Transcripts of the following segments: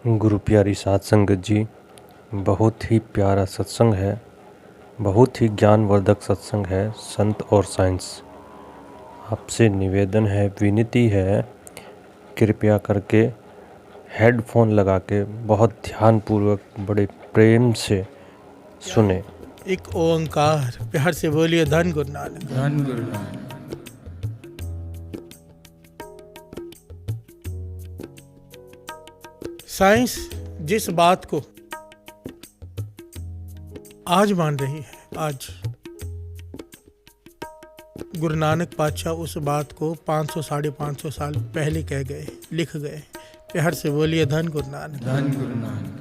गुरु प्यारी साध संगत जी, बहुत ही प्यारा सत्संग है, बहुत ही ज्ञानवर्धक सत्संग है। संत और साइंस, आपसे निवेदन है, विनती है, कृपया करके हेडफोन लगा के बहुत ध्यानपूर्वक बड़े प्रेम से सुने। एक ओंकार, प्यार से बोलिए धन गुरु नानक। धन गुरु नानक। साइंस जिस बात को आज मान रही है, आज गुरु नानक पातशाह उस बात को 500 साढ़े 500 साल पहले कह गए, लिख गए। प्यार से बोलिए धन गुरु नानक। धन गुरु नानक।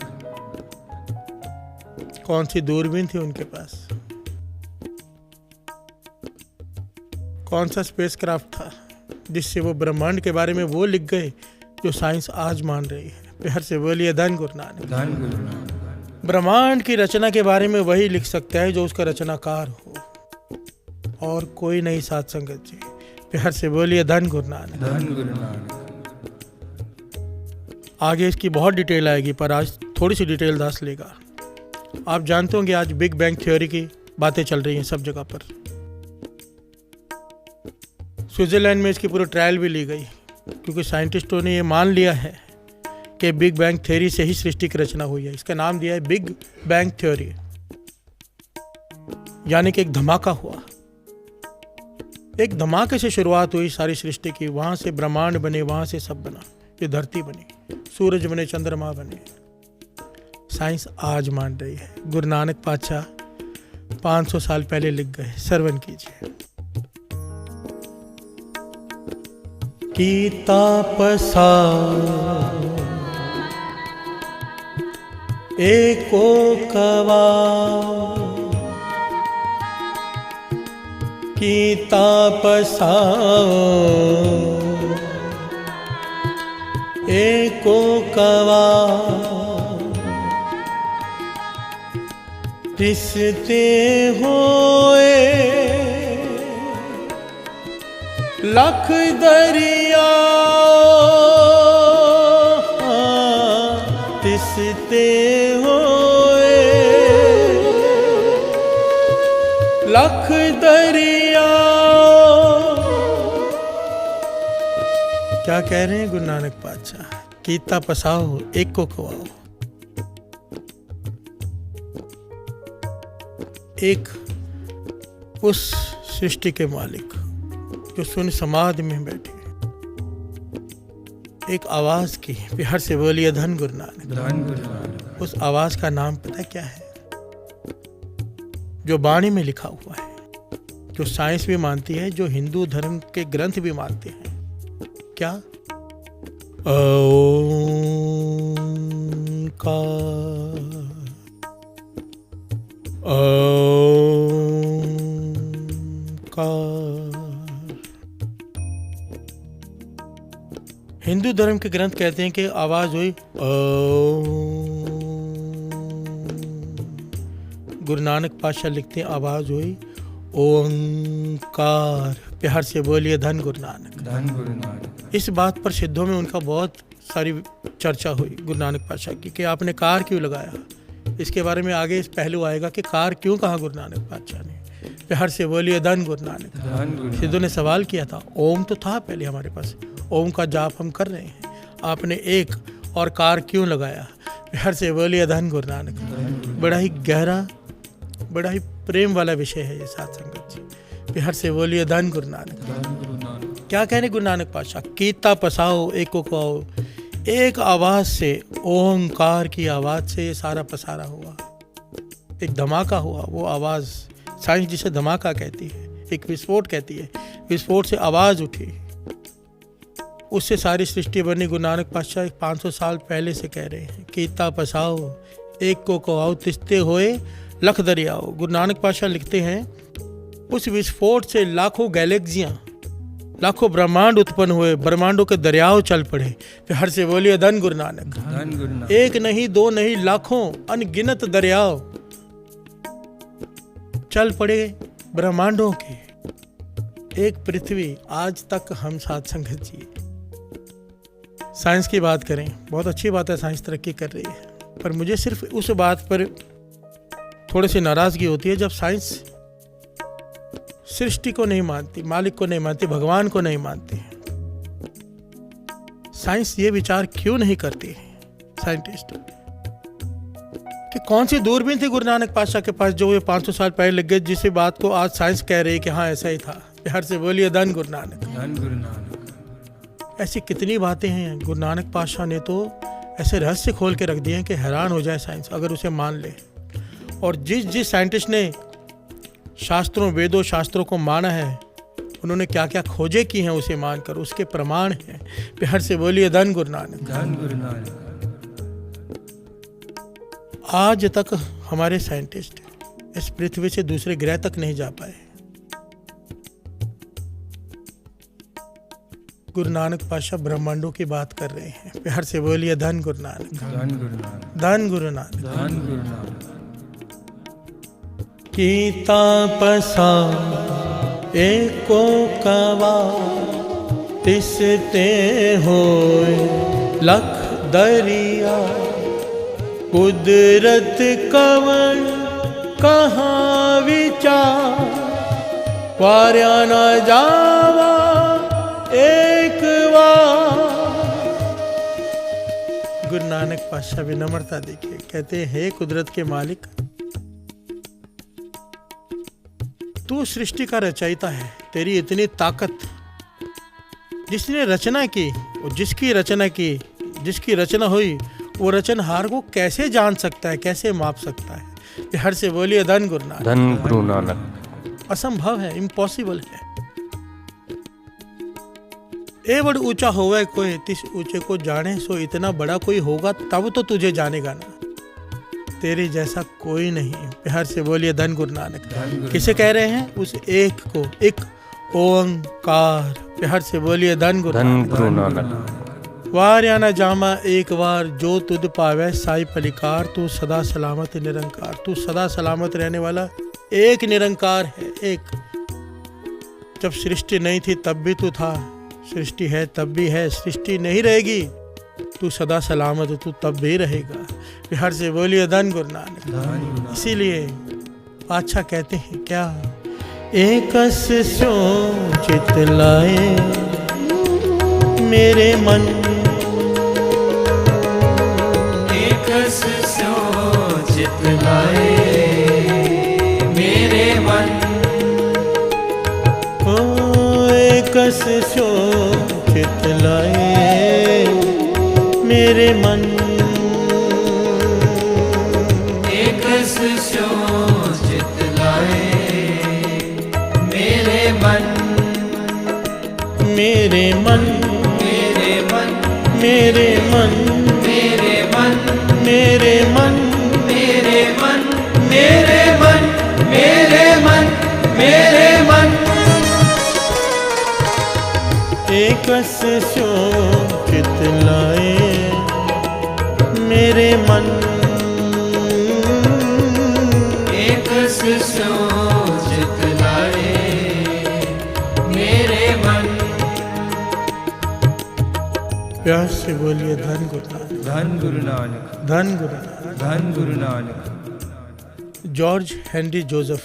कौन सी दूरबीन थी उनके पास, कौन सा स्पेसक्राफ्ट था जिससे वो ब्रह्मांड के बारे में वो लिख गए जो साइंस आज मान रही है। प्यार से बोलिए धन गुरु नानक। धन गुरु नानक। ब्रह्मांड की रचना के बारे में वही लिख सकता है जो उसका रचनाकार हो, और कोई नहीं। साध संगत जी, प्यार से बोलिए धन गुरु नानक। धन गुरु नानक। आगे इसकी बहुत डिटेल आएगी, पर आज थोड़ी सी डिटेल दास लेगा। आप जानते होंगे आज बिग बैंग थ्योरी की बातें चल रही हैं सब जगह पर। स्विट्जरलैंड में इसकी पूरी ट्रायल भी ली गई, क्योंकि साइंटिस्टों ने ये मान लिया है कि बिग बैंग थ्योरी से ही सृष्टि की रचना हुई है। इसका नाम दिया है बिग बैंग थ्योरी, यानी कि एक धमाका हुआ, एक धमाके से शुरुआत हुई सारी सृष्टि की। वहां से ब्रह्मांड बने, वहां से सब बना, ये धरती बनी, सूरज बने, चंद्रमा बने। साइंस आज मान रही है, गुरु नानक पातशाह 500 साल पहले लिख गए। श्रवण कीजिए। की तापसा एको कवा, की तापसा एको कवा, तिसते होए लख दरिया, तिसते होए लख दरिया। क्या कह रहे हैं गुरु नानक पातशाह? कीता पसाओ एक को खवाओ। एक उस सृष्टि के मालिक जो शून्य समाधि में बैठे, एक आवाज की। प्यार से बोलिए धन गुरु नानक। धन गुरु नानक। उस आवाज का नाम पता क्या है? जो वाणी में लिखा हुआ है, जो साइंस भी मानती है, जो हिंदू धर्म के ग्रंथ भी मानते हैं। क्या? हिंदू धर्म के ग्रंथ कहते हैं कि आवाज हुई गुरु नानक पातशाह लिखते हैं आवाज हुई ओंकार। प्यार से बोलिए धन गुरु नानक। धन गुरु नानक। इस बात पर सिद्धों में उनका बहुत सारी चर्चा हुई गुरु नानक पातशाह की, कि आपने कार क्यों लगाया। इसके बारे में आगे इस पहलू आएगा कि कार क्यों कहा गुरु नानक पातशाह ने। प्यार से बोलिए धन गुरु नानक। धन गुरु। सिद्धों ने सवाल किया था, ओम तो था पहले हमारे पास, ओम का जाप हम कर रहे हैं, आपने एक और कार क्यों लगाया। प्यार से बोलिए धन गुरु नानक। बड़ा ही गहरा, बड़ा ही प्रेम वाला विषय है ये साध संगत जी। प्यार से बोलिए धन गुरु नानक। धन गुरु नानक। क्या कहने गुरु नानक पातशाह? कीता पसाओ एको को आओ। एक आवाज से, ओंकार की आवाज से ये सारा पसारा हुआ, एक धमाका हुआ। वो आवाज साइंस जिसे धमाका कहती है, एक विस्फोट कहती है। विस्फोट से आवाज उठी, उससे सारी सृष्टि बनी। गुरु नानक पातशाह 500 साल पहले से कह रहे हैं, कीता पसाओ एक को आओ, तिस्ते होए लख दरियाओ। गुरु नानक पातशाह लिखते हैं, उस विस्फोट से लाखों गैलेक्सियां, लाखों ब्रह्मांड उत्पन्न हुए, ब्रह्मांडों के दरियाओं चल पड़े। प्यार से बोलिए धन गुरु नानक। धन गुरु नानक। एक नहीं, दो नहीं, लाखों अनगिनत दरियाओं चल पड़े ब्रह्मांडों के। एक पृथ्वी आज तक हम साध संगत जी साइंस की बात करें, बहुत अच्छी बात है, साइंस तरक्की कर रही है, पर मुझे सिर्फ उस बात पर थोड़ी सी नाराज़गी होती है जब साइंस सृष्टि को नहीं मानती, मालिक को नहीं मानती, भगवान को नहीं मानती। साइंस ये विचार क्यों नहीं करती साइंटिस्ट कि कौन सी दूरबीन थी गुरु नानक पातशाह के पास जो ये 500 साल पहले लग गए, जिस बात को आज साइंस कह रही है कि हाँ ऐसा ही था। प्यार से बोलिए धन गुरु नानक। धन गुरु नानक। ऐसी कितनी बातें हैं, गुरु नानक पातशाह ने तो ऐसे रहस्य खोल के रख दिए हैं कि हैरान हो जाए साइंस अगर उसे मान ले। और जिस साइंटिस्ट ने शास्त्रों, वेदों, शास्त्रों को माना है, उन्होंने क्या क्या खोजे की हैं उसे मानकर, उसके प्रमाण हैं। प्यार से बोलिए धन गुरु नानक। धन गुरु नानक। आज तक हमारे साइंटिस्ट इस पृथ्वी से दूसरे ग्रह तक नहीं जा पाए। गुरु नानक पातशाह ब्रह्मांडों की बात कर रहे हैं। प्यार से बोलिए धन गुरु नानक। धन गुरु नानक। धन गुरु नानक। धन गुरु नानक। कीता पसा एको कवा तिसते होए लख दरिया, कुदरत कवन कहाँ विचार, वार्या न जावा एक बार। गुरु नानक पातशाह विनम्रता देखिए, कहते हैं हे कुदरत के मालिक, तू सृष्टि का रचयिता है, तेरी इतनी ताकत, जिसने रचना की और जिसकी रचना की, जिसकी रचना हुई, वो रचनहार को कैसे जान सकता है, कैसे माप सकता है। हर से बोलिए धन गुरु नानक। धन गुरु नानक। असंभव है, इम्पॉसिबल है। ए बड़ ऊंचा होवे कोई, तिस ऊंचे को जाने, सो इतना बड़ा कोई होगा तब तो तुझे जानेगा ना, तेरे जैसा कोई नहीं। प्यार से बोलिए धन गुरु नानक। किसे कह रहे हैं? उस एक को, एक ओंकार। प्यार से बोलिए धन गुरु नानक। वार या न जामा एक बार, जो तुद पावे साई पलिकार, तू सदा सलामत निरंकार। तू सदा सलामत रहने वाला एक निरंकार है, एक। जब सृष्टि नहीं थी तब भी तू था, सृष्टि है तब भी है, सृष्टि नहीं रहेगी तू सदा सलामत, तू तब भी रहेगा। बिहार से बोलिए धन गुरु नानक। इसीलिए पातशाह कहते हैं क्या, एकस सो चित लाए मेरे मन, एकस सो चित लाए मेरे मन, ओ एकस सो चित लाए मेरे मन, एकस सो चित लाए मेरे मन, मेरे मन, मेरे मन, मेरे मन, मेरे मन, मेरे मन, मेरे मन, मेरे मन, मेरे मन, मेरे मन। एकस सो चित लाए मेरे मन, एकस सो चित लाए मेरे मन। प्यार से बोलिए धन गुरु नानक। धन गुरु नानक। धन गुरु नानक। धन Guru Nanak. George Henry Joseph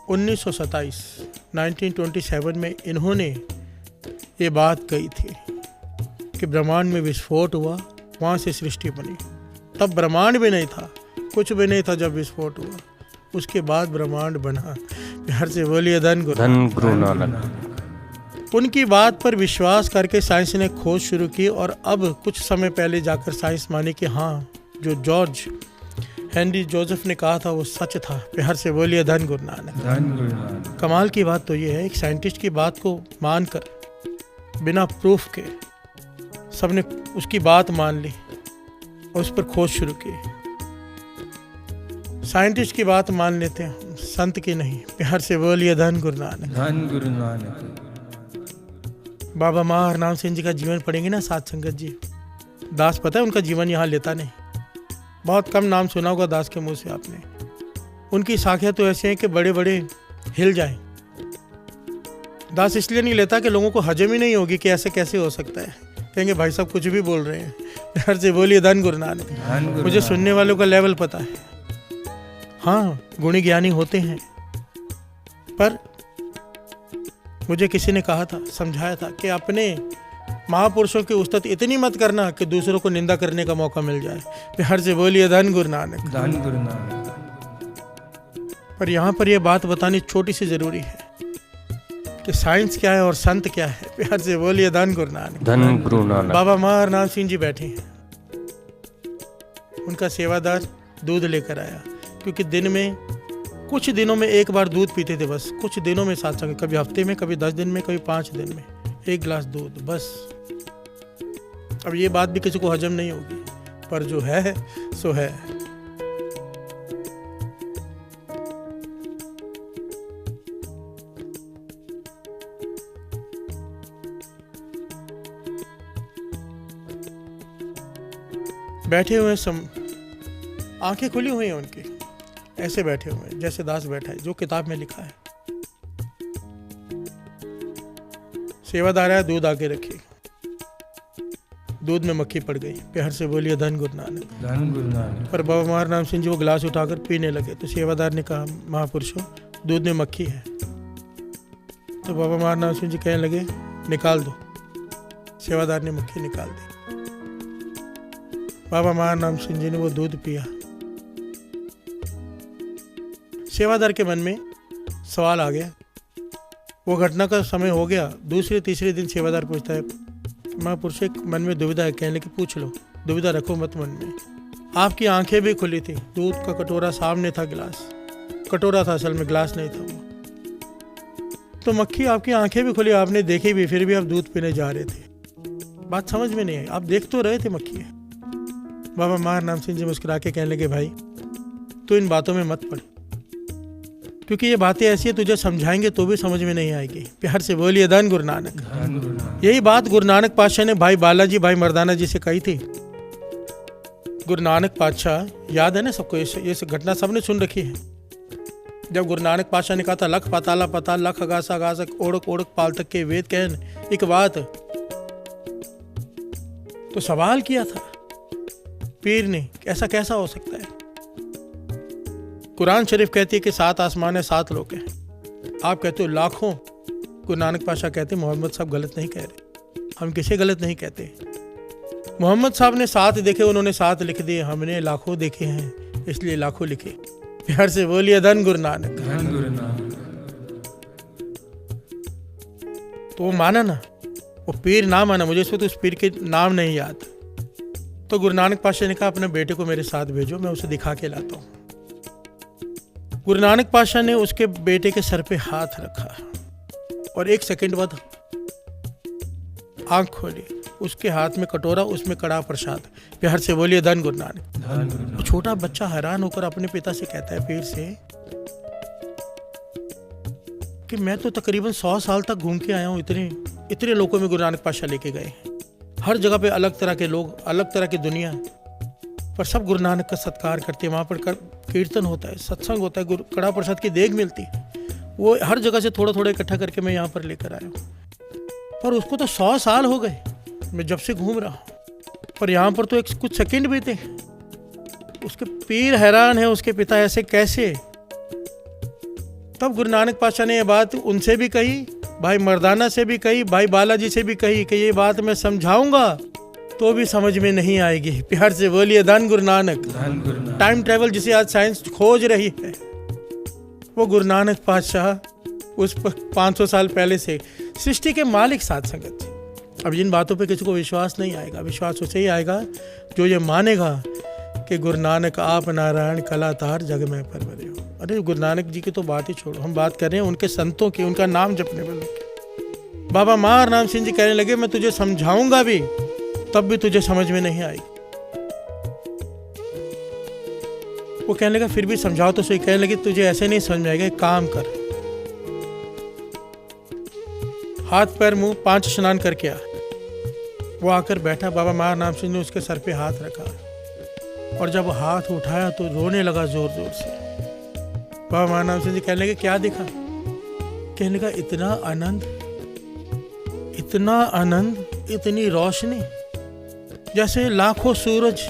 1927 में इन्होंने ये बात कही थी कि ब्रह्मांड में विस्फोट हुआ, वहाँ से सृष्टि बनी। तब ब्रह्मांड भी नहीं था, कुछ भी नहीं था जब विस्फोट हुआ, उसके बाद ब्रह्मांड बना। प्यार से बोलिए धन गुरु नानक। उनकी बात पर विश्वास करके साइंस ने खोज शुरू की और अब कुछ समय पहले जाकर साइंस मानी कि हाँ, जो जॉर्ज हेनरी जोसेफ ने कहा था वो सच था। प्यार से बोलिए धन गुरु नानक। धन गुरु नानक। कमाल की बात तो ये है, एक साइंटिस्ट की बात को मानकर बिना प्रूफ के सबने उसकी बात मान ली और उस पर खोज शुरू की। साइंटिस्ट की बात मान लेते हैं, संत की नहीं। प्यार से बोलिए धन गुरु नानक। धन गुरु नानक। बाबा माँ हरनाम सिंह जी का जीवन पढ़ेंगे ना साथ संगत जी, दास पता है उनका जीवन यहाँ लेता नहीं, बहुत कम नाम सुना होगा दास के मुंह से आपने। उनकी साखियाँ तो ऐसे हैं कि बड़े बड़े हिल जाएं, दास इसलिए नहीं लेता कि लोगों को हजम ही नहीं होगी कि ऐसे कैसे हो सकता है। कहेंगे भाई साहब कुछ भी बोल रहे हैं। प्यार से बोलिए धन गुरु नानक। धन गुरु मुझे नानक। सुनने वालों का लेवल पता है। हाँ, गुणी ज्ञानी होते हैं, पर मुझे किसी ने कहा था, समझाया था कि अपने महापुरुषों की उस्तत इतनी मत करना कि दूसरों को निंदा करने का मौका मिल जाए। प्यार से बोलिए धन गुरु नानक। धन गुरु नानक। पर यहाँ पर यह बात बतानी छोटी सी जरूरी है कि साइंस क्या है और संत क्या है। प्यार से बोलिए धन गुरु नानक। धन गुरु नानक। बाबा महार नाम सिंह जी बैठे हैं, उनका सेवादार दूध लेकर आया, क्योंकि दिन में कुछ दिनों में एक बार दूध पीते थे बस, कुछ दिनों में साथ साथ, कभी हफ्ते में, कभी 10 दिन में, कभी 5 दिन में 1 गिलास दूध बस। अब ये बात भी किसी को हजम नहीं होगी, पर जो है सो है। बैठे हुए आंखें खुली हुई हैं उनकी, ऐसे बैठे हुए हैं जैसे दास बैठा है, जो किताब में लिखा है। सेवादार आया, दूध आगे रखी, दूध में मक्खी पड़ गई। प्यार से बोलिए धन गुरु नानक। धन गुरु नानक। पर बाबा महार नाम सिंह जी वो गिलास उठाकर पीने लगे, तो सेवादार ने कहा, महापुरुषों दूध में मक्खी है। तो बाबा महार नाम सिंह जी कहने लगे, निकाल दो। सेवादार ने मक्खी निकाल दी। बाबा महार नाम सिंह जी ने वो दूध पिया। सेवादार के मन में सवाल आ गया, वो घटना का समय हो गया। दूसरे तीसरे दिन सेवादार पूछता है, महापुरुष एक मन में दुविधा है। कहने की पूछ लो, दुविधा रखो मत मन में। आपकी आंखें भी खुली थी, दूध का कटोरा सामने था, गिलास कटोरा था असल में, गिलास नहीं था वो। तो मक्खी, आपकी आंखें भी खुली, आपने देखी भी, फिर भी आप दूध पीने जा रहे थे। बात समझ में नहीं आई, आप देख तो रहे थे मक्खी है। बाबा महार नाम सिंह जी मुस्कुरा के कहने लगे, भाई तू इन बातों में मत पड़, क्योंकि ये बातें ऐसी है तुझे समझाएंगे तो भी समझ में नहीं आएगी। प्यार से बोलिए धन गुरु नानक। धन गुरु नानक। यही बात गुरु नानक पातशाह ने भाई बालाजी, भाई मर्दाना जी से कही थी। गुरु नानक पातशाह, याद है ना सबको, ये घटना सबने सुन रखी है। जब गुरु नानक पातशाह ने कहा था, लख पाताला पाताल, लख अगास अगासक, ओढ़क ओढ़क पाल तक के वेद कहन एक बात, तो सवाल किया था पीर ने, ऐसा कैसा हो सकता है। कुरान शरीफ कहती है कि 7 आसमान है, 7 लोग हैं। आप कहते हो लाखों। गुरु नानक पातशाह कहते मोहम्मद साहब गलत नहीं कह रहे, हम किसे गलत नहीं कहते। मोहम्मद साहब ने 7 देखे, उन्होंने 7 लिख दिए, हमने लाखों देखे हैं इसलिए लाखों लिखे। प्यार से बोलिए धन गुरु नानक। धन गुरु नानक। तो वो माना ना, वो पीर ना माना, मुझे इस वक्त उस पीर के नाम नहीं याद। तो गुरु नानक पातशाह ने कहा, अपने बेटे को मेरे साथ भेजो, मैं उसे दिखा के लाता हूँ। गुरु नानक पातशाह ने उसके बेटे के सर पे हाथ रखा और 1 सेकंड बाद आंख खोली, उसके हाथ में कटोरा, उसमें कड़ा प्रसाद। प्यार से बोलिए धन गुरु नानक। धन गुरु नानक। छोटा बच्चा हैरान होकर अपने पिता से कहता है, पीर से, कि मैं तो तकरीबन 100 साल तक घूम के आया हूँ, इतने लोगों में गुरु नानक पातशाह लेके गए, हर जगह पे अलग तरह के लोग, अलग तरह की दुनिया, पर सब गुरु नानक का सत्कार करते हैं। वहाँ पर कीर्तन होता है, सत्संग होता है, कड़ा प्रसाद की देग मिलती है। वो हर जगह से थोड़ा थोड़ा इकट्ठा करके मैं यहाँ पर लेकर आया हूँ। पर उसको तो 100 साल हो गए, मैं जब से घूम रहा हूँ, पर यहाँ पर तो कुछ सेकंड बीते। उसके पीर हैरान है, उसके पिता ऐसे कैसे। तब गुरु नानक पातशाह ने ये बात उनसे भी कही, भाई मर्दाना से भी कही, भाई बालाजी से भी कही कि ये बात मैं समझाऊंगा तो भी समझ में नहीं आएगी। प्यार से बोलिए धन गुरु नानक। धन गुरु नानक। टाइम ट्रेवल जिसे आज साइंस खोज रही है, वो गुरु नानक पातशाह उस 500 साल पहले से सृष्टि के मालिक साथ संगत थे। अब इन बातों पे किसी को विश्वास नहीं आएगा। विश्वास उसे ही आएगा जो ये मानेगा कि गुरु नानक आप नारायण कलातार जग में परवरे हो। अरे गुरु नानक जी की तो बात ही छोड़ो, हम बात कर रहे हैं उनके संतों की, उनका नाम जपने वालों की। बाबा महार नाम सिंह जी कहने लगे, मैं तुझे समझाऊंगा भी तब भी तुझे समझ में नहीं आएगी। वो कहने लगा, फिर भी समझाओ तो सही। कहने लगे, तुझे ऐसे नहीं समझ में आएगा, एक काम कर, हाथ पैर मुंह 5 स्नान करके आ। वो आकर बैठा, बाबा महार नाम सिंह ने उसके सर पे हाथ रखा और जब हाथ उठाया तो रोने लगा जोर जोर से। बाबा महार नाम सिंह जी कहने लगे, क्या देखा? कहने लगा, इतना आनंद इतना आनंद, इतनी रोशनी, जैसे लाखों सूरज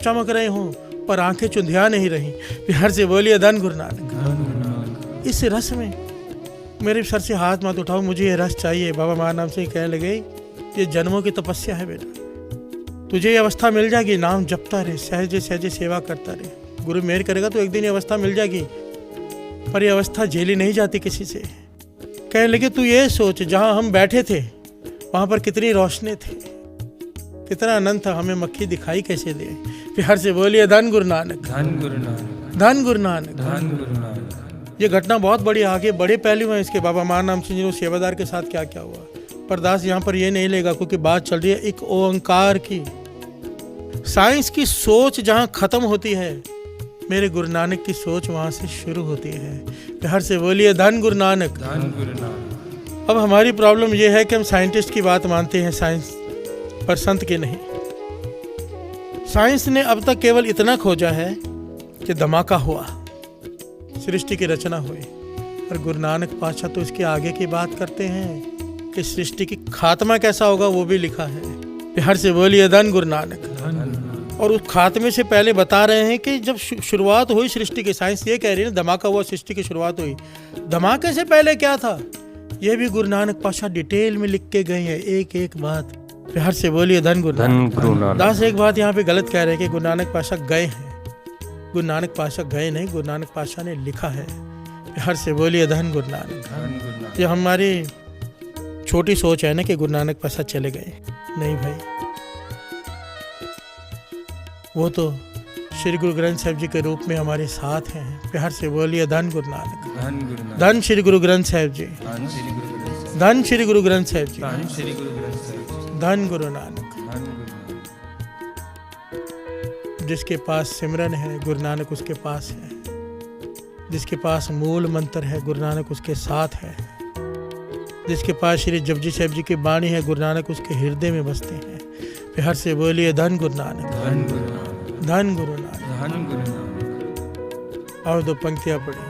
चमक रहे हों पर आंखें चुंधिया नहीं रही। प्यार से बोलिए धन गुरु नानक। धन गुरु नानक। इस रस में मेरे सर से हाथ मत उठाओ, मुझे ये रस चाहिए। बाबा महानाम से कहने लगे ये जन्मों की तपस्या है बेटा, तुझे ये अवस्था मिल जाएगी, नाम जपता रहे, सहजे सहजे सेवा करता रहे, गुरु मेहर करेगा तो एक दिन ये अवस्था मिल जाएगी। पर ये अवस्था झेली नहीं जाती किसी से। कहने लगे तू ये सोच, जहाँ हम बैठे थे वहाँ पर कितनी रोशनी थी, कितना आनंद था, हमें मक्खी दिखाई कैसे दे। प्यार से बोलिए धन गुरु नानक। धन गुरु नानक। धन गुरु नानक। धन गुरु नानक। ये घटना बहुत बड़ी, आगे बड़े पहलू हैं इसके। बाबा महानाम सिंह जी सेवादार के साथ क्या क्या हुआ, पर दास यहाँ पर ये नहीं लेगा क्योंकि बात चल रही है एक ओंकार की। साइंस की सोच जहाँ खत्म होती है, मेरे गुरु नानक की सोच वहाँ से शुरू होती है। प्यार से बोलिए धन गुरु नानक। धन गुरु नानक। अब हमारी प्रॉब्लम ये है कि हम साइंटिस्ट की बात मानते हैं साइंस, पर संत की नहीं। साइंस ने अब तक केवल इतना खोजा है कि धमाका हुआ, सृष्टि की रचना हुई, और गुरु नानक पातशाह तो इसके आगे की बात करते हैं कि सृष्टि की खात्मा कैसा होगा वो भी लिखा है। प्यार से बोलिए धन गुरु नानक। और उस खात्मे से पहले बता रहे हैं कि जब शुरुआत हुई सृष्टि की, साइंस ये कह रही है ना धमाका हुआ, सृष्टि की शुरुआत हुई, धमाके से पहले क्या था ये भी गुरु नानक पातशाह डिटेल में लिख के गए हैं, एक एक बात। प्यार से बोलिए धन गुरु नानक। दास एक बात यहाँ पे गलत कह रहे हैं कि गुरु नानक पातशाह गए हैं। गुरु नानक पातशाह गए नहीं, गुरु नानक पातशाह ने लिखा है। प्यार से बोलिए धन गुरु नानक। ये हमारी छोटी सोच है ना कि गुरु नानक पातशाह चले गए, नहीं भाई, वो तो श्री गुरु ग्रंथ साहिब जी के रूप में हमारे साथ हैं। प्यार से बोलिए धन गुरु नानक। धन गुरु नानक। धन श्री गुरु ग्रंथ साहिब जी। धन श्री गुरु ग्रंथ साहिब। धन श्री गुरु ग्रंथ साहिब जी। धन श्री गुरु ग्रंथ साहिब जी। धन गुरु नानक। धन गुरु नानक। जिसके पास सिमरन है गुरु नानक उसके पास है, जिसके पास मूल मंत्र है गुरु नानक उसके साथ है, जिसके पास श्री जपजी साहिब जी की वाणी है गुरु नानक उसके हृदय में बसते हैं। प्यार से बोलिए धन गुरु नानक। धन गुरु नानक। धन गुरु नानक। धन गुरु नानक। और दो पंक्तियाँ पढ़ी।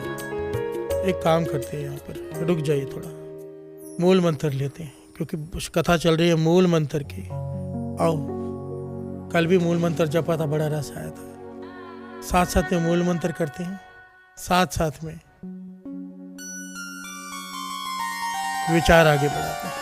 एक काम करते हैं, यहाँ पर रुक जाइए थोड़ा, मूल मंत्र लेते हैं क्योंकि कथा चल रही है मूल मंत्र की। आओ, कल भी मूल मंत्र जपा था, बड़ा रस आया था। साथ साथ में मूल मंत्र करते हैं, साथ साथ में विचार आगे बढ़ाते हैं।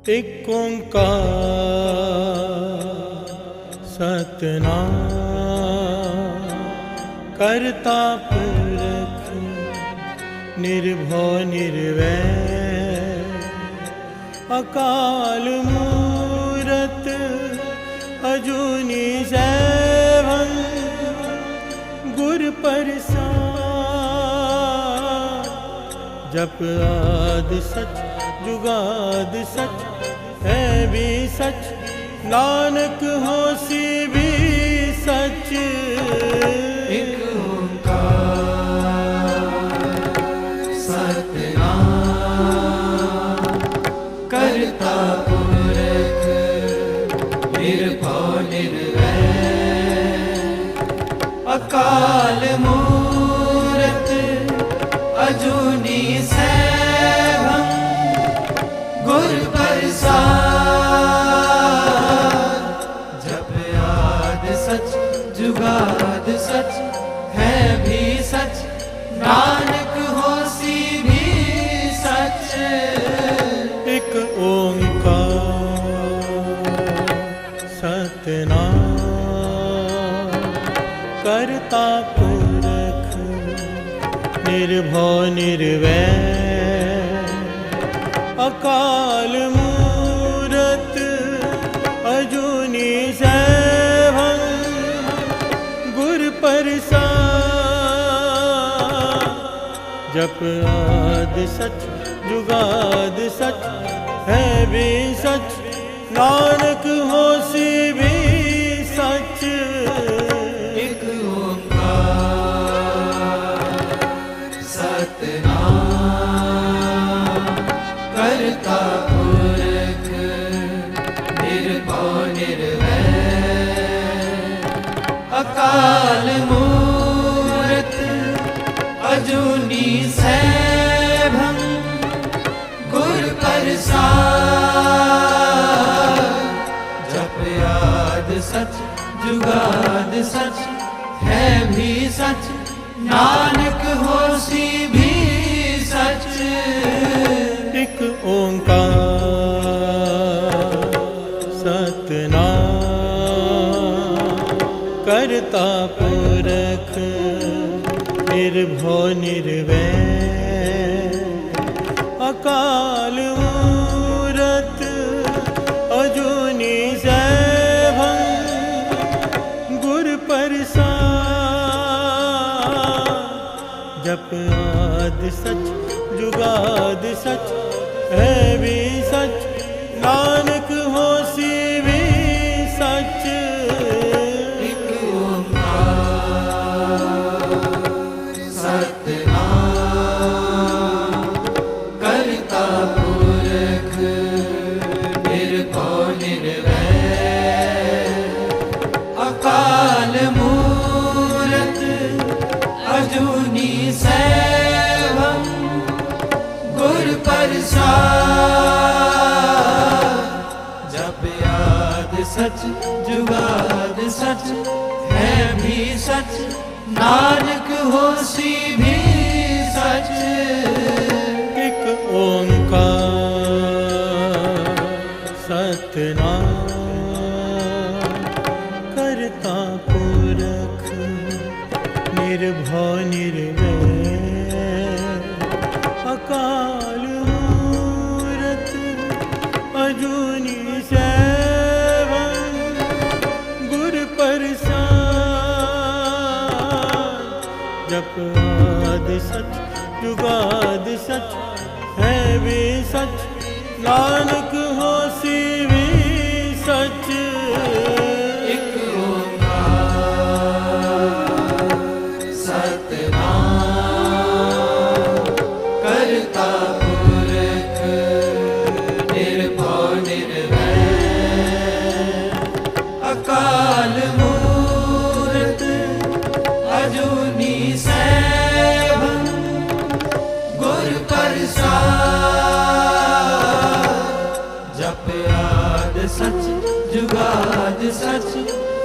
एक ओंकार सतनाम करता पुरख निर्भव निर्वैर अकाल मूरत अजूनी सैभं गुर प्रसाद जप आदि सच जुगाद सच है भी सच नानक होसी भी सच। एक ओंकार सतनाम करता पुरख निर्भव निर्वैर अकाल मूरत अजूनी सैभं गुर प्रसाद जप आद सच जुगाद सच निर्भव निर्वैर अकाल मूरत अजूनी सैभं गुर प्रसाद जप आदि सच जुगाद सच है भी सच नानक होसी भी सच एक ओंकार सतनाम करता पुरख निर्भव निर्वैर अकाल मूरत अजूनी सैभं गुर प्रसाद जप याद सच जुगाद सच है भी सच नानक होसी भी सच एक ओंकार सतनाम करता पुरख निर्भव निर्वैर अकाल मूरत अजूनी सैभं गुर प्रसाद जप आदि सच जुगाद सच है भी सच नानक होसी भी सच एक ओंकार सतनाम करता पुरख निर्भव निर्वैर अकाल मूरत अजूनी सैभं गुर प्रसाद जप याद सच जुगाद सच है भी सच नानक होसी भी सच एक ओंकार सतनाम करता पुरख निर्भव निर्वैर अकाल मूरत अजूनी सैभं गुर प्रसाद जप आदि सच जुगाद सच है भी सच नानक होसी भी सच एक ओंकार सतनाम करता पुरख निर्भव निर्वैर अकाल मूरत अजूनी सैभं गुर प्रसाद जप याद सच जुगाद सच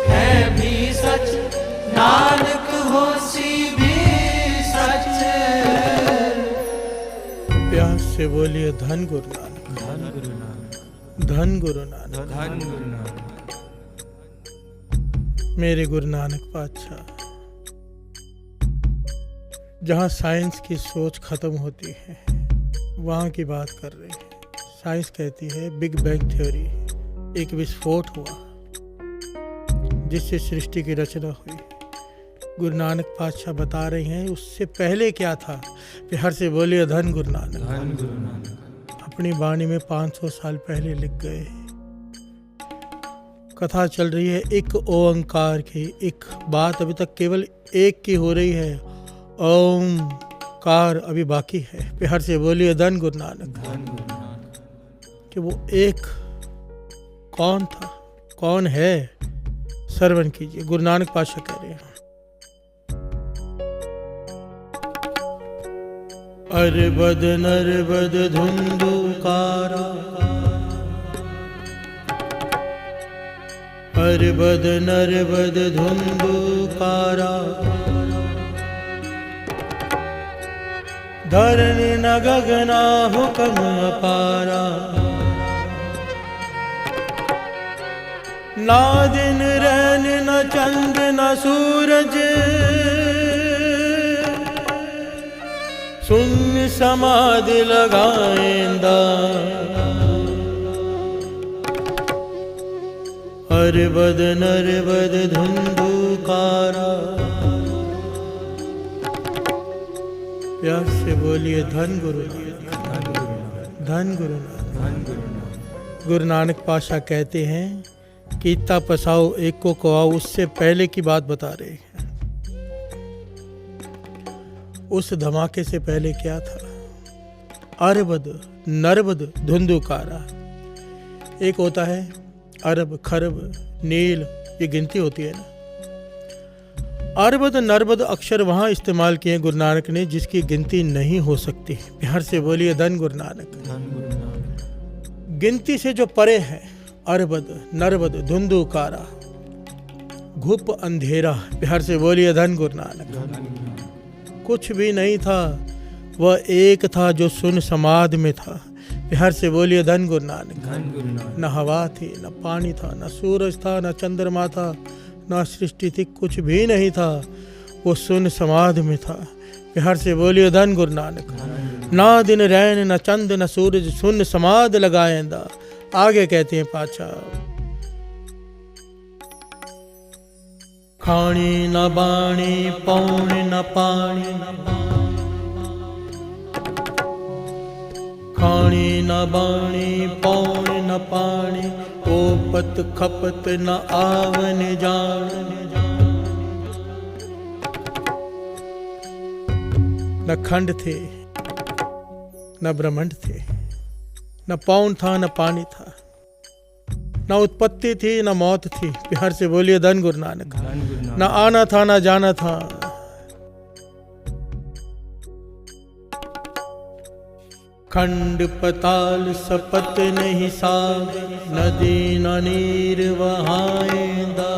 है भी सच नानक होसी भी सच प्यास से बोलिए धन गुरु नानक धन गुरु नानक धन गुरु नानक धन गुरु नानक मेरे गुरु नानक पातशाह जहाँ साइंस की सोच खत्म होती है वहाँ की बात कर रहे हैं। साइंस कहती है बिग बैंग थ्योरी एक विस्फोट हुआ जिससे सृष्टि की रचना हुई। गुरु नानक पातशाह बता रहे हैं उससे पहले क्या था। बिहार से बोलिए धन गुरु नानक। धन गुरु नानक अपनी वाणी में 500 साल पहले लिख गए। कथा चल रही है एक ओंकार की। एक बात अभी तक केवल एक की हो रही है, ओम कार अभी बाकी है। बिहार से बोलिए धन गुरु नानक। धन गुरु नानक कि वो एक कौन था, कौन है, श्रवण कीजिए। गुरु नानक पातशाह कह रहे हैं अरबद नरबद धुंधुकारा, अरबद नरबद धुंधुकारा, धरनी न गगना हुक्म अपारा, ना दिन रैन न चंद न सूरज, सुन समाधि लगाएंदा, अरबद नरबद धुंधुकारा। प्यार से बोलिए धन गुरु नानक, धन गुरु नानक। गुरु नानक पातशाह कहते हैं कीता पसाओ एक को कवाओ, उससे पहले की बात बता रहे हैं। उस धमाके से पहले क्या था? अरबद नरबद धुंधुकारा। एक होता है अरब, खरब, नील, ये गिनती होती है ना। अरबद नरबद अक्षर वहां इस्तेमाल किए गुरु नानक ने जिसकी गिनती नहीं हो सकती। बिहार से बोलिए धन गुरु नानक। गिनती से जो परे है, अरबद नरबद धुंधुकारा, घुप अंधेरा। बिहार से बोलिए धन गुरु नानक। कुछ भी नहीं था, वह एक था जो सुन समाधि में था। बिहार से बोलिए धन गुरु नानक। न हवा थी, न पानी था, न सूरज था, न चंद्रमा था, न सृष्टि थी, कुछ भी नहीं था, वो सुन समाधि में था। बिहार से बोलिए धन गुरु नानक। ना दिन रैन न चंद न सूरज, सुन समाधि लगाएंदा। आगे कहते हैं पातशाह, खाणी न बाणी पौण न पाणी, खाणी न बाणी पौण न पाणी, ओपत खपत न आवन जान। न खंड थे, न ब्रह्मांड थे, न पौन था, न पानी था, न उत्पत्ति थी, न मौत थी। बिहार से बोलिए धन गुरु नानक। न आना था, न जाना था। खंड पताल सपत नहीं साग, नदी न नीर वहाएंदा।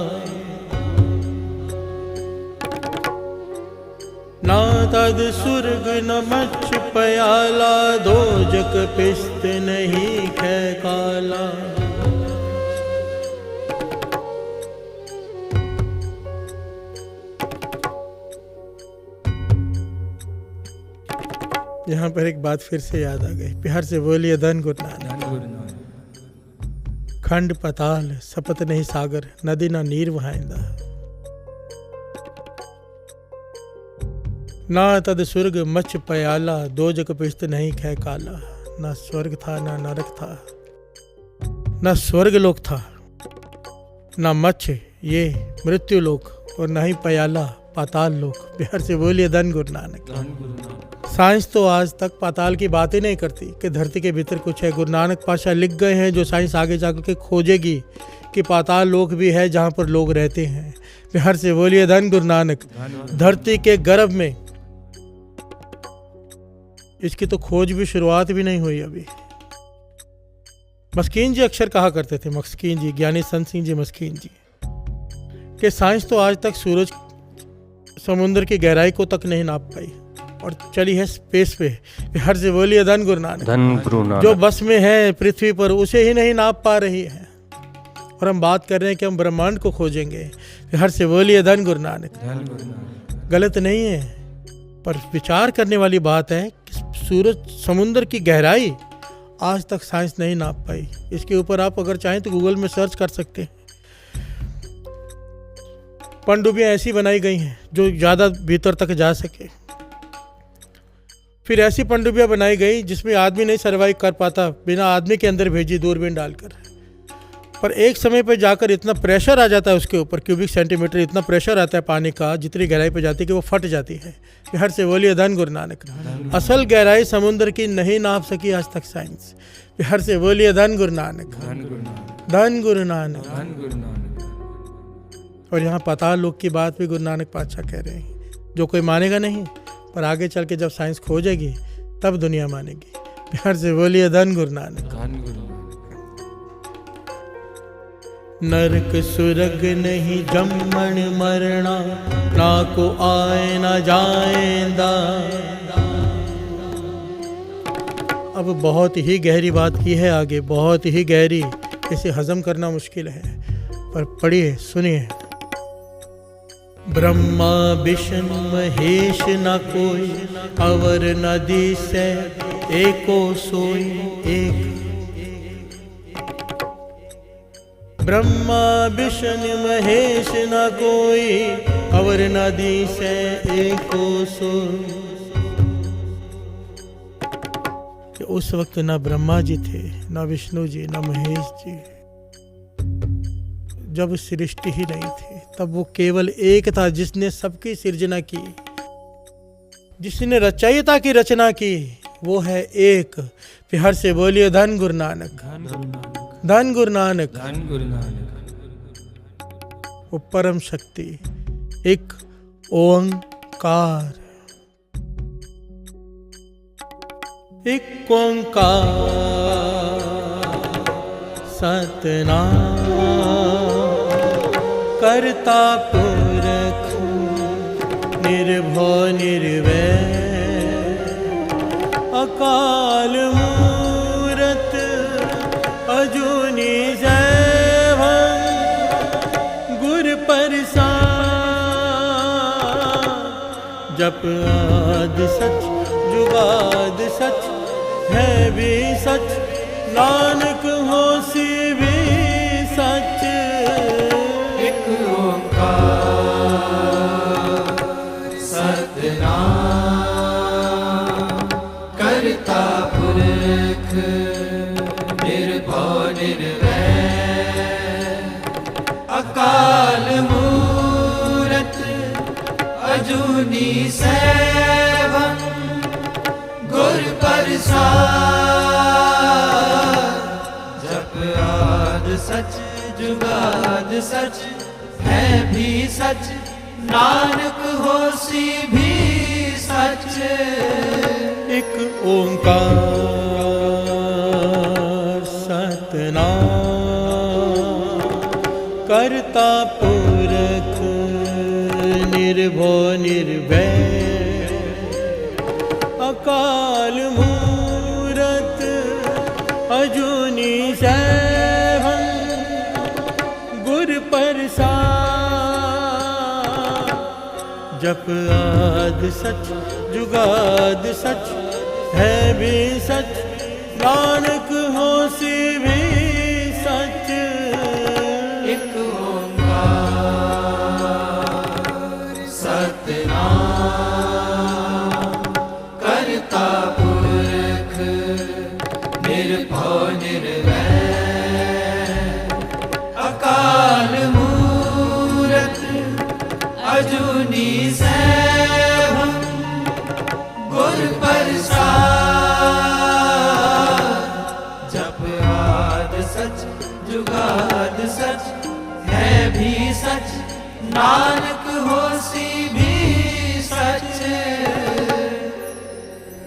ना तद सुर्ग न मच्छ पयाला, दोजक पिस्त नहीं खे काला। यहाँ पर एक बात फिर से याद आ गई। बिहार से बोलिए धन गुरु नानक। खंड पताल सपत नहीं सागर, नदी ना नीर वहाएंदा। ना तद स्वर्ग मच्छ पयाला, दोजक पिस्त नहीं खे काला। ना स्वर्ग था, ना नरक था, ना स्वर्ग लोक था, ना मच्छ ये मृत्यु लोक, और ना ही पयाला पाताल लोक। बिहार से बोलिए धन गुरु नानक। साइंस तो आज तक पाताल की बात ही नहीं करती कि धरती के भीतर कुछ है। गुरु नानक पातशाह लिख गए हैं जो साइंस आगे जाकर के खोजेगी कि पाताल लोक भी है जहाँ पर लोग रहते हैं। बिहार से बोलिए धन गुरु नानक। धरती के गर्भ में इसकी तो खोज भी शुरुआत भी नहीं हुई अभी। मस्कीन जी अक्सर कहा करते थे, मस्कीन जी, ज्ञानी संत सिंह जी मस्कीन जी, कि साइंस तो आज तक सूरज समुद्र की गहराई को तक नहीं नाप पाई और चली है स्पेस पे। हर से बोलिए धन गुरु नानक। धन गुरु नानक। जो बस में है पृथ्वी पर उसे ही नहीं नाप पा रही है, और हम बात कर रहे हैं कि हम ब्रह्मांड को खोजेंगे। हर से बोलिए धन गुरु नानक। गलत नहीं है, पर विचार करने वाली बात है कि सूरज समुद्र की गहराई आज तक साइंस नहीं नाप पाई। इसके ऊपर आप अगर चाहें तो गूगल में सर्च कर सकते हैं। पनडुब्बियां ऐसी बनाई गई हैं जो ज़्यादा भीतर तक जा सके। फिर ऐसी पनडुब्बियां बनाई गई जिसमें आदमी नहीं सर्वाइव कर पाता, बिना आदमी के अंदर भेजी दूरबीन डालकर। पर एक समय पर जाकर इतना प्रेशर आ जाता है उसके ऊपर, क्यूबिक सेंटीमीटर इतना प्रेशर आता है पानी का, जितनी गहराई पे जाती है कि वो फट जाती है। हर से बोलिए धन गुरु नानक। असल गहराई समुद्र की नहीं नाप सकी आज तक साइंस। हर से बोलिए धन गुरु नानक। धन गुरु नानक। और यहाँ पाताल लोक की बात भी गुरु नानक पातशाह कह रहे हैं, जो कोई मानेगा नहीं, पर आगे चल के जब साइंस खोजेगी तब दुनिया मानेगी। प्यार से बोलिए धन गुरु नानक। नरक सुरग नहीं जम्मण मरना, ना को आए ना जाएंदा। अब बहुत ही गहरी बात की है आगे, बहुत ही गहरी, इसे हजम करना मुश्किल है, पर पढ़िए सुनिए। ब्रह्मा विष्णु महेश न कोई, अवर नदी से एको सोई एक। ब्रह्मा विष्णु महेश न कोई, अवर नदी से एको सोई। कि उस वक्त ना ब्रह्मा जी थे, ना विष्णु जी, ना महेश जी। जब सृष्टि ही नहीं थी, तब वो केवल एक था जिसने सबकी सृजना की, जिसने रचयिता की रचना की। वो है एक। प्यार से बोलिए धन गुरु नानक, धन गुरु नानक, धन गुरु नानक। धन गुरु नानक। वो परम शक्ति एक ओंकार, एक ओंकार सतनाम, करता पुरख निर्भव निर्वैर, अकाल मूरत अजूनी सैभं, गुर प्रसाद जप आदि सच जुगाद सच, है भी सच नानक होसी भी सच। एक ओंकार सतनाम, करता पुरख निर्भव निर्वैर, अकाल मूरत अजूनी सैभं, गुर प्रसाद जप आद सच जुगाद सच, है भी सच नानक होसी भी सच। एक ओंकार सतनाम, करता पुरख निर्भव निर्वैर, अकाल मूरत अजूनी सैभं, गुर प्रसाद जप आद सच जुगाद सच, है भी सच नानक होसी भी सच। एक ओंकार सतनाम, करता पुरख निर्भव निर्वैर, अकाल मूरत अजूनी सैभं, गुर प्रसाद जप आद सच जुगाद सच, है भी सच नानक होसी भी सच।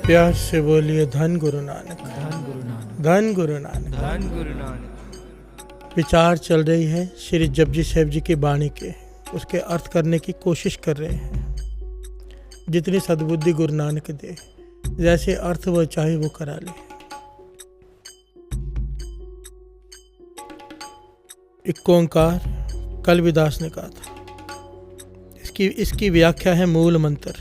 प्यार से बोलिए धन गुरु नानक, धन गुरु नानक, धन गुरु नानक। धन गुरु नानक। विचार चल रही है श्री जपजी साहिब जी की बाणी के, उसके अर्थ करने की कोशिश कर रहे हैं। जितनी सद्बुद्धि गुरु नानक दे, जैसे अर्थ वो चाहे वो करा ले। एक ओंकार कलविदास ने कहा था। इसकी व्याख्या है मूल मंत्र।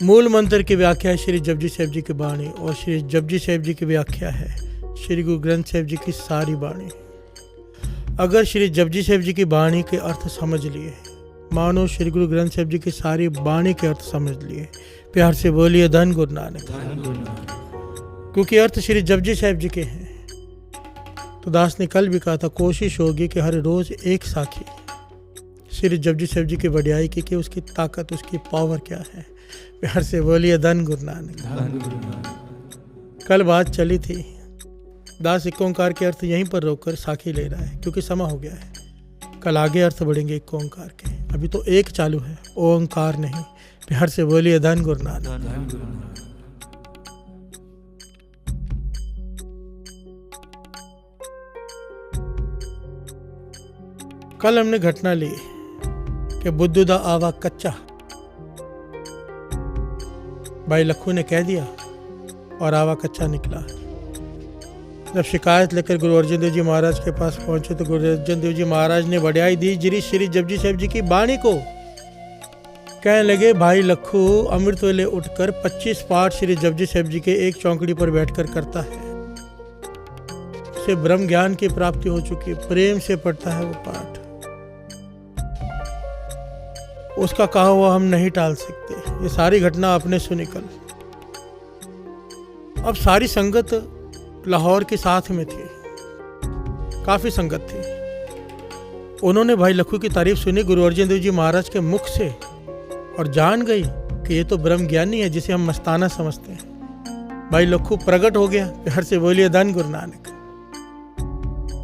मूल मंत्र की व्याख्या है श्री जपजी साहिब जी की बाणी, और श्री जपजी साहिब जी की व्याख्या है श्री गुरु ग्रंथ साहिब जी की सारी बाणी। अगर श्री जपजी साहिब जी की बाणी के अर्थ समझ लिए, मानो श्री गुरु ग्रंथ साहिब जी की सारी बाणी के अर्थ समझ लिए, प्यार से बोलिए धन गुरु नानक, धन गुरु नानक। क्योंकि अर्थ श्री जपजी साहिब जी के हैं। तो दास ने कल भी कहा था, कोशिश होगी कि हर रोज एक साखी श्री जपजी साहिब जी की वड्याई की कि उसकी ताकत, उसकी पावर क्या है। प्यार से बोलिए धन गुरु नानक, धन गुरु नानक। कल बात चली थी, दास एक ओंकार के अर्थ यहीं पर रोककर साखी ले रहा है क्योंकि समय हो गया है। कल आगे अर्थ बढ़ेंगे एक ओंकार के, अभी तो एक चालू है, ओंकार नहीं। प्यार से बोलिए धन गुरु नानक। धन गुरु नानक। कल हमने घटना ली कि बुद्धू दा आवा कच्चा, भाई लखू ने कह दिया और आवा कच्चा निकला। जब शिकायत लेकर गुरु अर्जन देव जी महाराज के पास पहुंचे तो गुरु अर्जन देव जी महाराज ने बढ़ाई दी श्री जपजी साहिब जी की वाणी को। कहने लगे, भाई लखू अमृत वेले उठकर 25 पाठ श्री जपजी साहिब जी के एक चौकड़ी पर बैठकर करता है, उसे ब्रह्म ज्ञान की प्राप्ति हो चुकी है। प्रेम से पढ़ता है वो पाठ, उसका कहा हुआ हम नहीं टाल सकते। ये सारी घटना आपने सुनी कल। अब सारी संगत लाहौर के साथ में थी, काफी संगत थी। उन्होंने भाई लखू की तारीफ सुनी गुरु अर्जन देव जी महाराज के मुख से और जान गई कि ये तो ब्रह्म ज्ञानी है जिसे हम मस्ताना समझते हैं। भाई लखू प्रकट हो गया। प्यार से बोलिए धन गुरु नानक।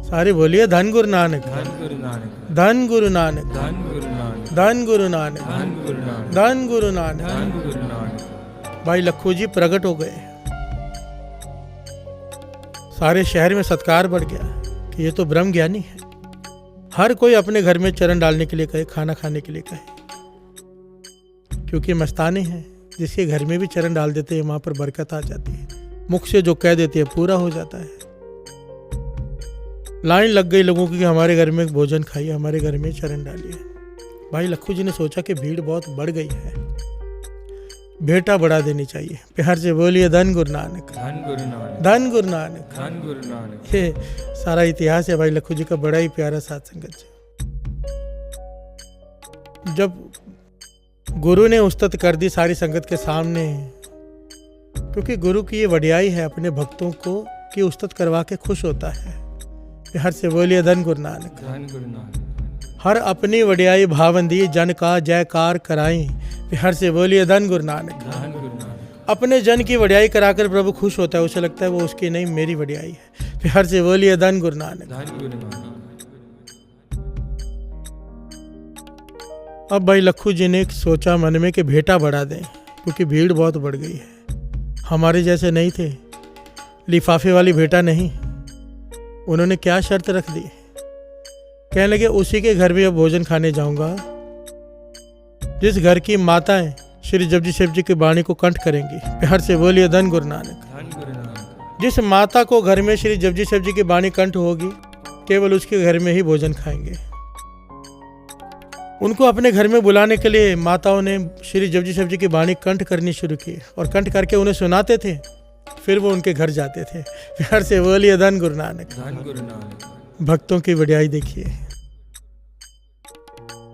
सारे बोलिए धन गुरु नानक, धन गुरु नानक, धन गुरु नानक, धन गुरु नानक, धन गुरु नानक, धन गुरु नानक, धन गुरु नानक। धन गुरु नानक। भाई लखू जी प्रकट हो गए। सारे शहर में सत्कार बढ़ गया कि ये तो ब्रह्म ज्ञानी है। हर कोई अपने घर में चरण डालने के लिए कहे, खाना खाने के लिए कहे, क्योंकि मस्ताने हैं। जिसके घर में भी चरण डाल देते हैं वहां पर बरकत आ जाती है। मुख से जो कह देते हैं पूरा हो जाता है। लाइन लग गई लोगों की कि हमारे घर में भोजन खाइए, हमारे घर में चरण डालिए। भाई लखू जी ने सोचा कि भीड़ बहुत बढ़ गई है, भेंटा बढ़ा देनी चाहिए। प्यार से बोलिए धन गुरु नानक, धन गुरु नानक, धन गुरु नानक। धन गुरु नानक। ये सारा इतिहास है भाई लखू जी का, बड़ा ही प्यारा सत्संग है। जब गुरु ने उस्तत कर दी सारी संगत के सामने, क्योंकि गुरु की ये वडियाई है, अपने भक्तों को की उस्तत करवा के खुश होता है। प्यार से बोलिए धन गुरु नानक। धन गुरु नानक। हर अपनी वडियाई भावंदी जन का जयकार कराई। प्यार से बोलिए धन गुरु नानक। धन गुरु नानक। अपने जन की वडियाई कराकर प्रभु खुश होता है, उसे लगता है वो उसकी नहीं मेरी वडियाई है। प्यार से बोलिए धन गुरु नानक। धन गुरु नानक। अब भाई लखू जी ने सोचा मन में कि भेंटा बढ़ा दें, क्योंकि भीड़ बहुत बढ़ गई है। हमारे जैसे नहीं थे, लिफाफे वाली भेंटा नहीं। उन्होंने क्या शर्त रख दी, कहने लगे उसी के घर में अब भोजन खाने जाऊंगा जिस घर की माताएं श्री जपजी साहिब जी की वाणी को कंठ करेंगी। प्यार से बोलिए धन गुरु नानक। धन गुरु नानक। जिस माता को घर में श्री जपजी साहिब जी की वाणी कंठ होगी, केवल उसके घर में ही भोजन खाएंगे। उनको अपने घर में बुलाने के लिए माताओं ने श्री जपजी साहिब जी की वाणी कंठ करनी शुरू की और कंठ करके उन्हें सुनाते थे, फिर वो उनके घर जाते थे। प्यार से बोलिए धन गुरु नानक। धन गुरु नानक। भक्तों की वडियाई देखिए,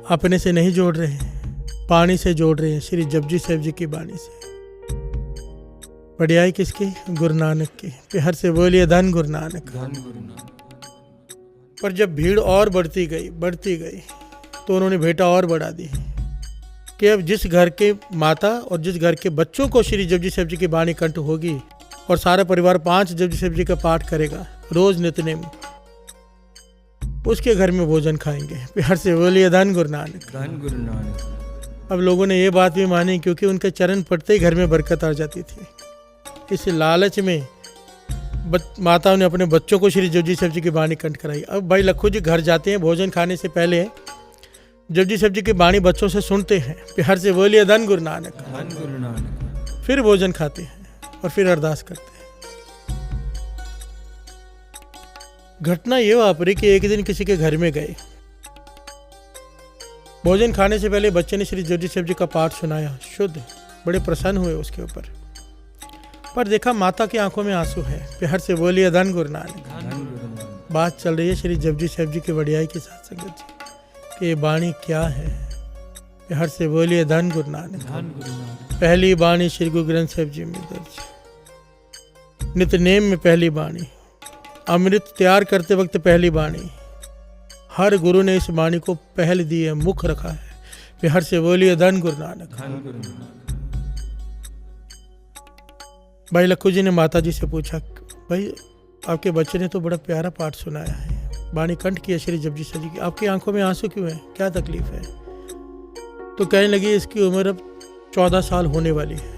अपने से नहीं जोड़ रहे हैं, पानी से जोड़ रहे हैं, श्री जपजी साहिब जी की वाणी से। वडियाई किसकी? गुरु नानक की। प्यार से बोलिए धन गुरु नानक। धन गुरु नानक। पर जब भीड़ और बढ़ती गई तो उन्होंने भेंटा और बढ़ा दी कि अब जिस घर के माता और जिस घर के बच्चों को श्री जपजी साहिब जी की वाणी कंठ होगी और सारा परिवार 5 जपजी साहिब जी का पाठ करेगा रोज नित्यनेम, उसके घर में भोजन खाएंगे। प्यार से बोलिए धन गुरु नानक। धन गुरु नानक। अब लोगों ने ये बात भी मानी, क्योंकि उनके चरण पड़ते ही घर में बरकत आ जाती थी। इस लालच में माताओं ने अपने बच्चों को श्री जपजी साहिब जी की वाणी कंठ कराई। अब भाई लखू जी घर जाते हैं, भोजन खाने से पहले जपजी साहिब जी की वाणी बच्चों से सुनते हैं। प्यार से बोलिए धन गुरु नानक। धन गुरु नानक। फिर भोजन खाते हैं और फिर अरदास करते हैं। घटना ये वापरी कि एक दिन किसी के घर में गए, भोजन खाने से पहले बच्चे ने श्री जपजी साहिब जी का पाठ सुनाया, शुद्ध, बड़े प्रसन्न हुए उसके ऊपर। पर देखा माता की आंखों में आंसू है। प्यार से बोलिए धन गुरु नानक। धन गुरु नानक। बात चल रही है श्री जपजी साहिब जी की वडियाई के साथ संगत जी कि ये वाणी क्या है। प्यार से बोलिए धन गुरु नानक। धन गुरु नानक। पहली वाणी श्री गुरु ग्रंथ साहिब जी में दर्ज, नित्यनेम में पहली वाणी, अमृत तैयार करते वक्त पहली वाणी। हर गुरु ने इस वाणी को पहल दी है, मुख रखा है। प्यार से बोलिए धन गुरु नानक। धन गुरु नानक। भाई लखू जी ने माता जी से पूछा, भाई आपके बच्चे ने तो बड़ा प्यारा पाठ सुनाया है, वाणी कंठ किया श्री जपजी साहिब जी की, आपकी आंखों में आंसू क्यों है, क्या तकलीफ है? तो कहने लगी इसकी उम्र अब 14 साल होने वाली है।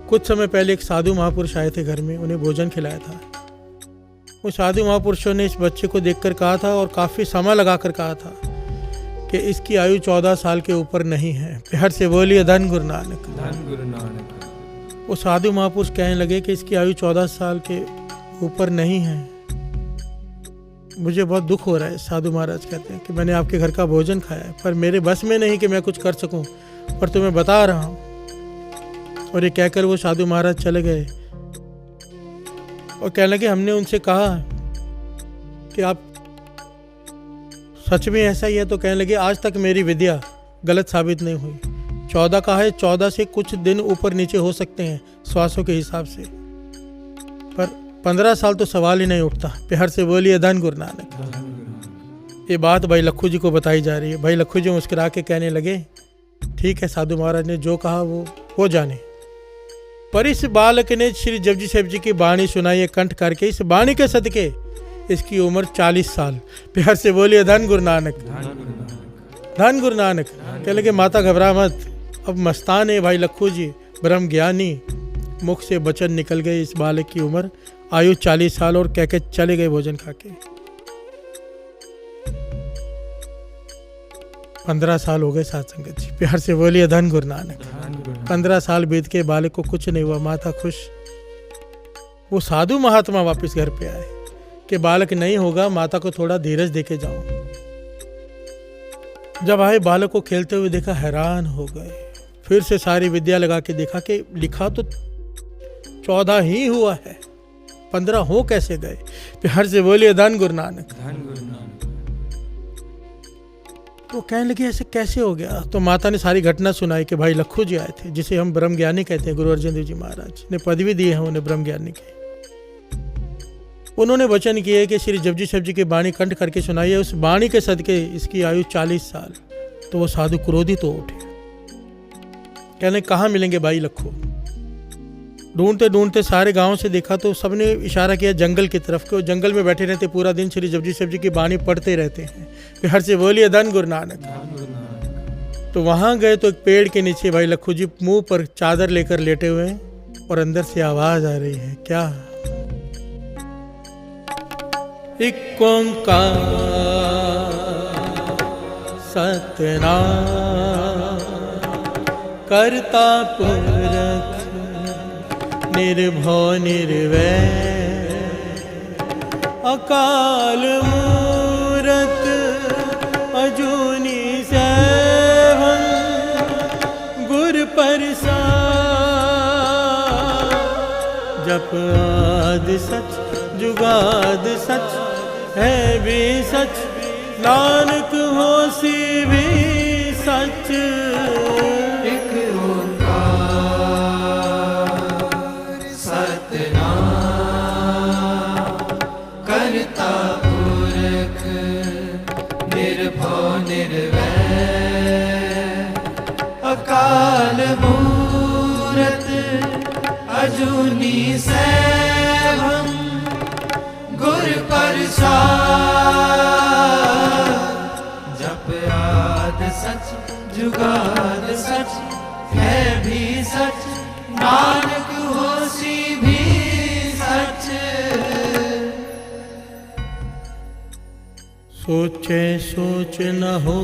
कुछ समय पहले एक साधु महापुरुष आए थे घर में, उन्हें भोजन खिलाया था। उस साधु महापुरुषों ने इस बच्चे को देखकर कहा था और काफी समय लगाकर कहा था कि इसकी आयु 14 साल के ऊपर नहीं है। प्यार से बोलिए धन गुरु नानक। धन गुरु नानक। वो साधु महापुरुष कहने लगे कि इसकी आयु 14 साल के ऊपर नहीं है। मुझे बहुत दुख हो रहा है। साधु महाराज कहते हैं कि मैंने आपके घर का भोजन खाया है, पर मेरे बस में नहीं कि मैं कुछ कर सकूं, पर तुम्हें बता रहा हूं। और ये कहकर वो साधु महाराज चले गए और कहने लगे, हमने उनसे कहा कि आप सच में ऐसा ही है? तो कहने लगे, आज तक मेरी विद्या गलत साबित नहीं हुई। 14 का है, 14 से कुछ दिन ऊपर नीचे हो सकते हैं श्वासों के हिसाब से, पर 15 साल तो सवाल ही नहीं उठता। प्यार से बोलिए धन गुरु नानक। ये बात भाई लक्खू जी को बताई जा रही है। भाई लक्खू जी मुस्कुरा के कहने लगे, ठीक है, साधु महाराज ने जो कहा वो हो जाने। पर इस बालक ने श्री जपजी साहिब जी की वाणी सुनाई कंठ करके। इस वाणी के सदके इसकी उम्र 40 साल। प्यार से बोलिए धन गुरु नानक, धन गुरु नानक। कह लगे, माता घबरा मत, अब मस्तान है भाई लक्खू जी, ब्रह्म ज्ञानी। मुख से वचन निकल गए। इस बालक की उम्र आयु 40 साल और कह के चले गए भोजन खा के। 15 साल हो गए साथ संगत जी। प्यार से बोलिए धन गुरु नानक। 15 साल बीत के बालक को कुछ नहीं हुआ, माता खुश। वो साधु महात्मा वापस घर पे आए कि बालक नहीं होगा, माता को थोड़ा धीरज देके जाओ। जब आए बालक को खेलते हुए देखा, हैरान हो गए। फिर से सारी विद्या लगा के देखा कि लिखा तो 14 ही हुआ है, 15 हो कैसे गए? प्यार से बोलिए धन गुरु नानक। तो कहने लगे, ऐसे कैसे हो गया? तो माता ने सारी घटना सुनाई कि भाई लक्खू जी आए थे, जिसे हम ब्रह्म ज्ञानी कहते हैं। गुरु अर्जन देव जी महाराज ने पदवी दी है उन्हें ब्रह्म ज्ञानी की। उन्होंने वचन किए कि श्री जपजी साहिब जी की वाणी कंठ करके सुनाई है। उस वाणी के सदके इसकी आयु 40 साल। तो वो साधु क्रोधित हो उठे, कहने कहाँ मिलेंगे भाई लक्खू? ढूंढते ढूंढते सारे गांव से देखा तो सबने इशारा किया जंगल की तरफ के। वो जंगल में बैठे रहते, पूरा दिन श्री जपजी साहिब जी की वाणी पढ़ते रहते हैं। प्यार से बोलिए धन गुरु नानक। तो वहां गए तो एक पेड़ के नीचे भाई लक्खू जी मुंह पर चादर लेकर लेटे हुए हैं और अंदर से आवाज आ रही है, क्या? एक ओंकार सतनाम करता पुरख निर्भव निर्वैर अकाल मूरत अजूनी सैभं गुर प्रसाद जप आदि सच जुगाद सच है भी सच नानक होसी भी सच। एक ओंकार सतनाम करता पुरख निर्भव निर्वैर अकाल मूरत अजूनी सैभं गुर प्रसाद जप आद सच जुगाद सच है भी सच नानक होसी भी सच। सोचे सोच न हो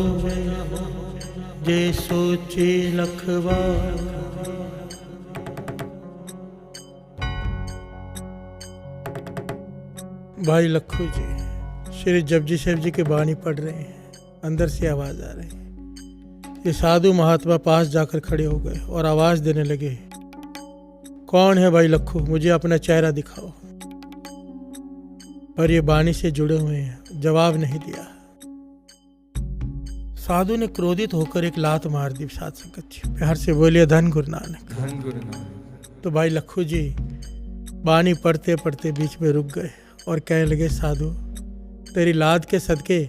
जे सोचे लखवार। भाई लक्खू जी श्री जपजी साहिब जी की वाणी पढ़ रहे हैं, अंदर से आवाज आ रही है। ये साधु महात्मा पास जाकर खड़े हो गए और आवाज देने लगे, कौन है भाई लक्खू, मुझे अपना चेहरा दिखाओ। पर ये वाणी से जुड़े हुए हैं, जवाब नहीं दिया। साधु ने क्रोधित होकर एक लात मार दी। साथ संगत जी प्यार से बोलिए धन गुरु नानक, धन गुरु नानक। तो भाई लक्खू जी वाणी पढ़ते पढ़ते बीच में रुक गए और कहने लगे, साधु तेरी लाद के सदके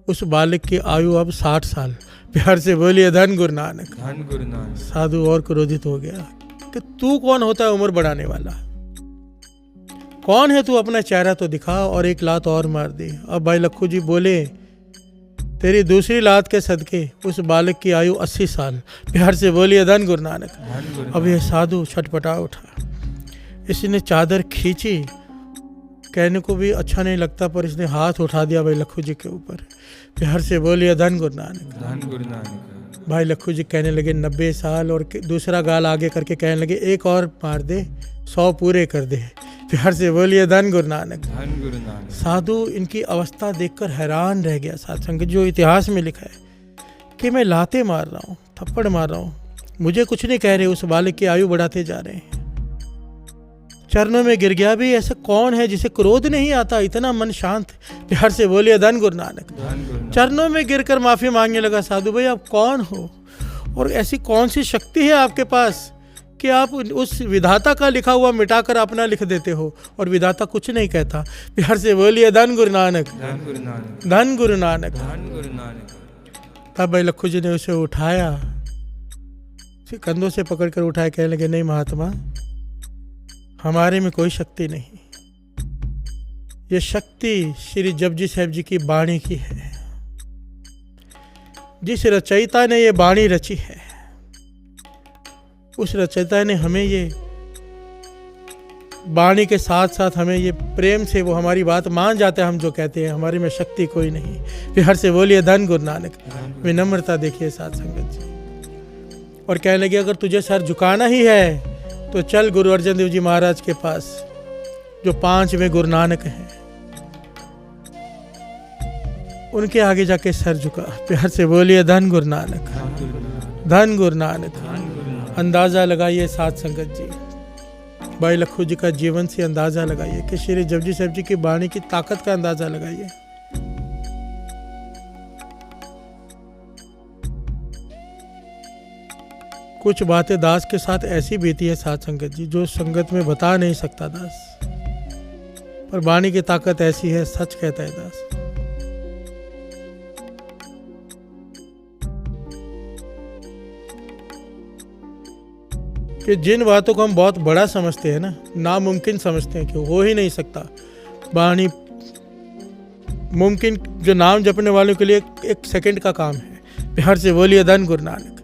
उस बालक की आयु अब 60 साल। प्यार से बोलिए धन गुरु नानक, धन गुरु नानक। साधु और क्रोधित हो गया कि तू कौन होता है उम्र बढ़ाने वाला, कौन है तू, अपना चेहरा तो दिखा। और एक लात और मार दी। अब भाई लक्खू जी बोले, तेरी दूसरी लात के सदके उस बालक की आयु 80 साल। प्यार से बोलिए धन गुरु नानक। धन गुरु अब यह साधु छटपटा उठा, इसने चादर खींची। कहने को भी अच्छा नहीं लगता, पर इसने हाथ उठा दिया भाई लक्खू जी के ऊपर। प्यार से बोलिए धन गुरु नानक, धन गुरु नानक। भाई लक्खू जी कहने लगे 90 साल। और दूसरा गाल आगे करके कहने लगे, एक और मार दे, 100 पूरे कर दे। प्यार से बोलिए धन गुरु नानक। धन गुरु नानक। साधु इनकी अवस्था देखकर हैरान रह गया। साथ संगत, जो इतिहास में लिखा है कि मैं लाते मार रहा हूँ, थप्पड़ मार रहा हूँ, मुझे कुछ नहीं कह रहे, उस बालक की आयु बढ़ाते जा रहे हैं। चरणों में गिर गया। भी ऐसा कौन है जिसे क्रोध नहीं आता, इतना मन शांत। प्यार से बोलिए धन गुरु नानक। चरणों में गिरकर माफी मांगने लगा। साधु भाई आप कौन हो और ऐसी कौन सी शक्ति है आपके पास कि आप उस विधाता का लिखा हुआ मिटाकर अपना लिख देते हो और विधाता कुछ नहीं कहता। प्यार से बोलिए धन गुरु नानक। धन गुरु नानक। धन गुरु नानक। धन गुरु नानक। तब भाई लक्खू जी ने उसे उठाया, कंधों से पकड़कर उठाया। कहने लगे नहीं महात्मा, हमारे में कोई शक्ति नहीं, ये शक्ति श्री जपजी साहिब जी की वाणी की है। जिस रचयिता ने ये वाणी रची है, उस रचयिता ने हमें ये वाणी के साथ साथ हमें ये प्रेम से वो हमारी बात मान जाता है। हम जो कहते हैं हमारे में शक्ति कोई नहीं। प्यार से बोलिए धन गुरु नानक। विनम्रता देखिए साथ संगत जी। और कहने लगे अगर तुझे सर झुकाना ही है तो चल गुरु अर्जन देव जी महाराज के पास, जो 5वें गुरु नानक हैं, उनके आगे जाके सर झुका। प्यार से बोलिए धन गुरु नानक। धन गुरु नानक। अंदाजा लगाइए साथ संगत जी, भाई लक्खू जी का जीवन से अंदाजा लगाइए कि श्री जपजी साहिब जी की वाणी की ताकत का अंदाजा लगाइए। कुछ बातें दास के साथ ऐसी बीती है साथ संगत जी, जो संगत में बता नहीं सकता दास, पर वाणी की ताकत ऐसी है, सच कहता है दास। कि जिन बातों को हम बहुत बड़ा समझते हैं ना, नामुमकिन समझते हैं कि हो ही नहीं सकता, वाणी मुमकिन जो नाम जपने वालों के लिए एक सेकंड का काम है। प्यार से बोलिए धन गुरु नानक।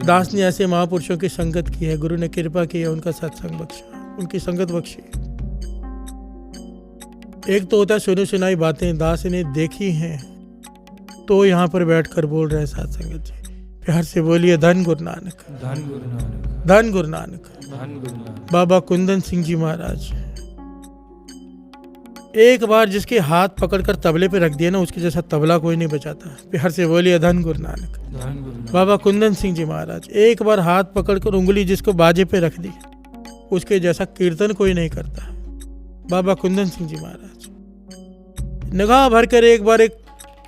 दास ने ऐसे महापुरुषों की संगत की है, गुरु ने कृपा की है, उनका सत्संग बख्शा, उनकी संगत बख्शी। एक तो होता है सुनी सुनाई बातें, दास ने देखी हैं तो यहाँ पर बैठकर बोल रहे हैं साथ संगत जी। प्यार से बोलिए धन गुरु नानक। धन गुरु नानक। धन गुरु नानक। धन गुरु नानक। बाबा कुंदन सिंह जी महाराज, एक बार जिसके हाथ पकड़कर तबले पे रख दिया ना, उसके जैसा तबला कोई नहीं बजाता। प्यार से बोलिए धन गुरु नानक। धन गुरु नानक। बाबा कुंदन सिंह जी महाराज, एक बार हाथ पकड़कर उंगली जिसको बाजे पे रख दी, उसके जैसा कीर्तन कोई नहीं करता। बाबा कुंदन सिंह जी महाराज, निगाह भर कर एक बार एक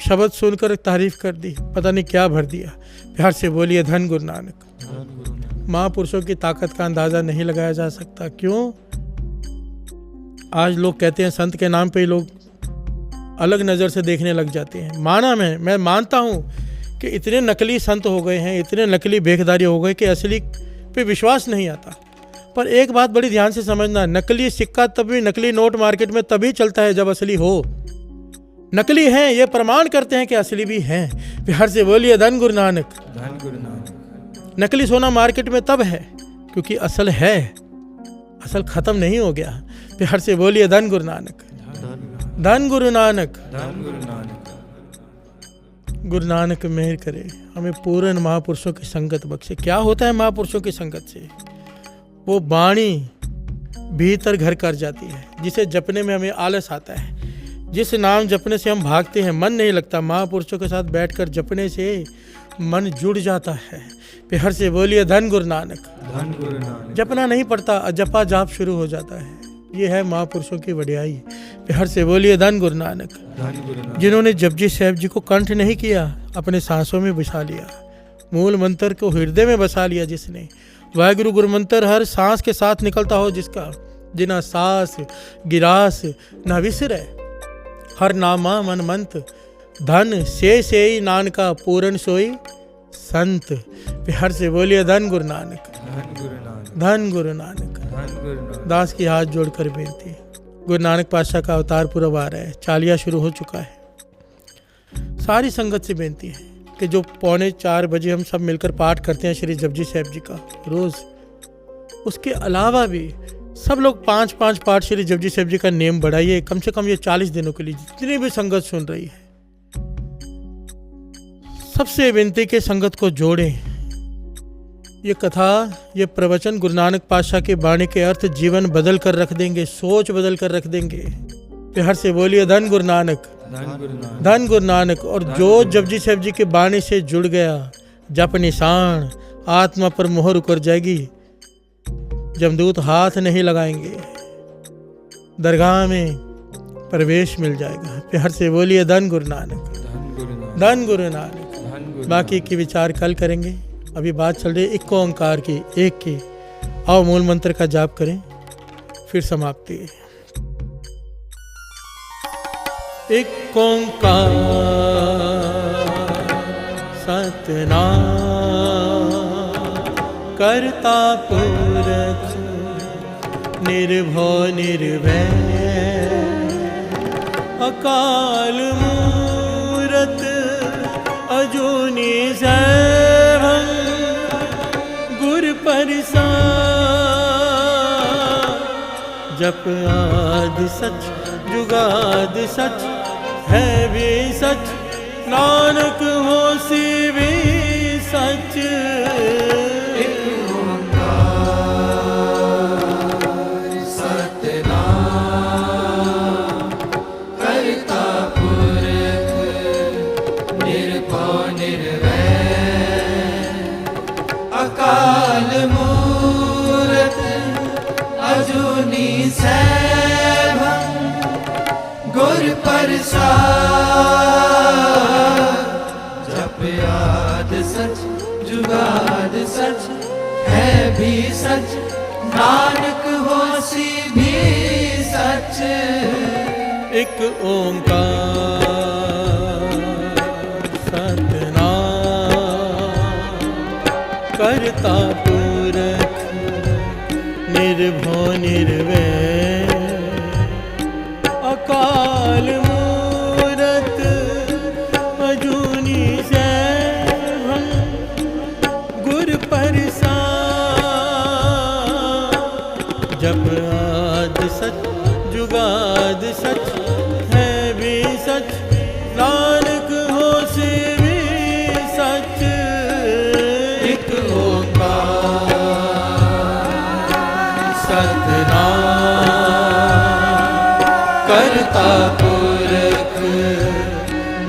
शब्द सुनकर तारीफ कर दी, पता नहीं क्या भर दिया। प्यार से बोलिए धन गुरु नानक। महापुरुषों की ताकत का अंदाजा नहीं लगाया जा सकता। क्यों? आज लोग कहते हैं संत के नाम पे ही लोग अलग नज़र से देखने लग जाते हैं। माना मैं मानता हूँ कि इतने नकली संत हो गए हैं, इतने नकली भेखधारी हो गए कि असली पे विश्वास नहीं आता। पर एक बात बड़ी ध्यान से समझना, नकली सिक्का तभी, नकली नोट मार्केट में तभी चलता है जब असली हो। नकली हैं ये प्रमाण करते हैं कि असली भी हैं। प्यार से बोलिए धन गुरु नानक। धन गुरु नानक। नकली सोना मार्केट में तब है क्योंकि असल है, असल खत्म नहीं हो गया। प्यार से बोलिए धन गुरु नानक। धन गुरु नानक। धन गुरु नानक। गुरु नानक मेहर करे, हमें पूर्ण महापुरुषों की संगत बख्शे। क्या होता है महापुरुषों की संगत से? वो वाणी भीतर घर कर जाती है, जिसे जपने में हमें आलस आता है, जिस नाम जपने से हम भागते हैं, मन नहीं लगता। महापुरुषों के साथ बैठकर जपने से मन जुड़ जाता है। प्यार से बोलिए धन गुरु नानक। धन गुरु नानक। जपना नहीं पड़ता, जपा जाप शुरू हो जाता है। ये है महापुरुषों की वडियाई। प्यार से बोलिए धन गुरु नानक। धन गुरु नानक। जिन्होंने जपजी साहिब जी को कंठ नहीं किया, अपने सांसों में बसा लिया, मूल मंत्र को हृदय में बसा लिया, जिसने वाहिगुरु गुरु मंत्र हर सांस के साथ निकलता हो, जिसका जिना सांस गिरास न विसरे, हर नामा मन मंत्र, धन से नानका पूर्ण सोई संत। प्यार से बोलिए धन गुरु नानक। धन गुरु नानक। धन गुरु नानक। धन गुरु नानक। दास की हाथ जोड़कर बेनती, गुरु नानक पातशाह का अवतार पूर्व आ रहा है, चालिया शुरू हो चुका है। सारी संगत से बेनती है कि जो 3:45 बजे हम सब मिलकर पाठ करते हैं श्री जपजी साहिब जी का रोज, उसके अलावा भी सब लोग 5-5 पाठ श्री जपजी साहिब जी का नेम बढ़ाइए। कम से कम ये 40 दिनों के लिए जितनी भी संगत सुन रही है, सबसे विनती के संगत को जोड़ें। ये कथा, ये प्रवचन गुरु नानक पातशाह के बाणी के अर्थ जीवन बदल कर रख देंगे, सोच बदल कर रख देंगे। प्यार से बोलिए धन गुरु नानक, धन गुरु नानक, धन गुरु नानक। और जो जपजी साहब जी के बाणी से जुड़ गया, जप निशान आत्मा पर मोहर उकर जाएगी, जमदूत हाथ नहीं लगाएंगे, दरगाह में प्रवेश मिल जाएगा। प्यार से बोलिए धन गुरु नानक, धन गुरु नानक, धन गुरु नानक। धन गुरु बाकी की विचार कल करेंगे। अभी बात चल रही है एक ओंकार की, एक की। आओ मूल मंत्र का जाप करें, फिर समाप्ति। एक ओंकार सतनाम करता पुरख निर्भय निर्वैर अकाल मूरत अजूनी सैभं गुर प्रसाद जप आदि सच जुगाद सच है भी सच नानक होसी भी सच। अकाल मूरत अजूनी सैभं गुर प्रसाद जप आद सच जुगाद सच है भी सच नानक होसी भी सच। एक ओंकार करता पुरख निर्भय निर्वैर अकाल मूरत अजूनी सैभं गुर प्रसाद जप आद सच जुगाद सच है भी सच नानक होसी भी सच। करता पुरख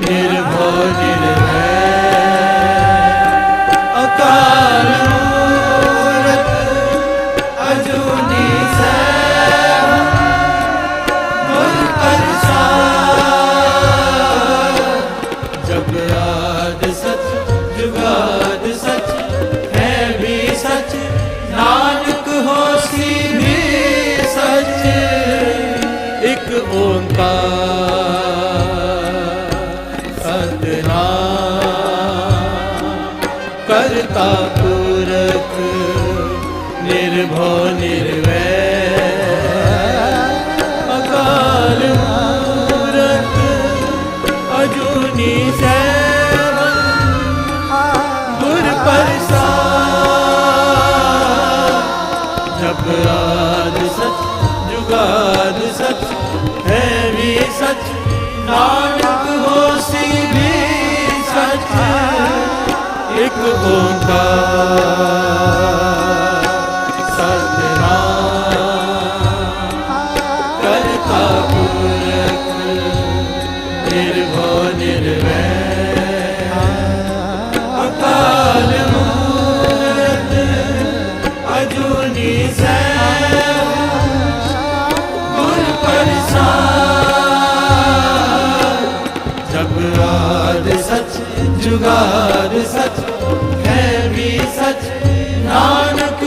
निर्भय निर्वैर अकाल मूरत अजूनी सैभं गुर प्रसाद जप आद सच जुगाद सच है भी सच नानक होसी भी सच। एक ओंकार सतनाम करता पुरख निर्भय निर्वैर अकाल मूरत अजूनी सैभं गुर प्रसाद जप आद सच जुगाद सच है भी सच नानक होसी भी सच। एक ओंकार सतनाम करता पुरख निर्भय निर्वैर अकाल मूरत अजूनी सैभं गुर प्रसाद जप आद सच जुगाद सच है भी सच नानक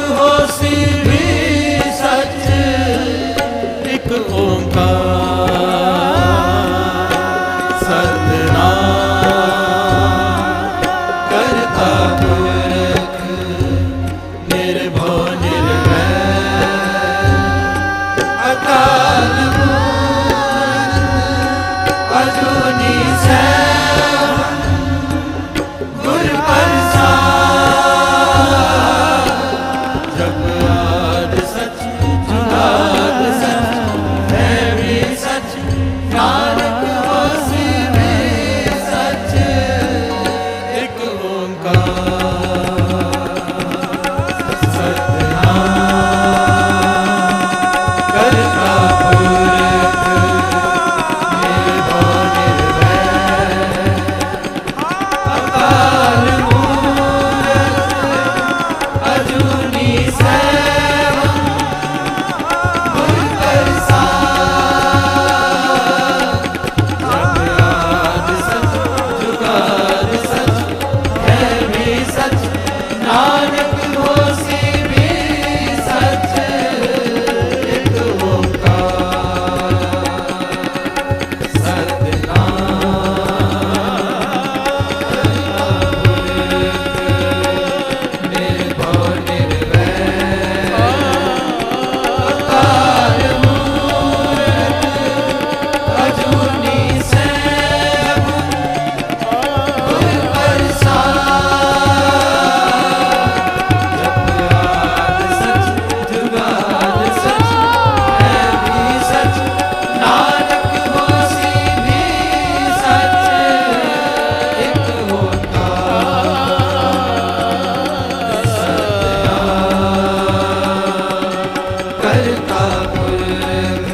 पुरख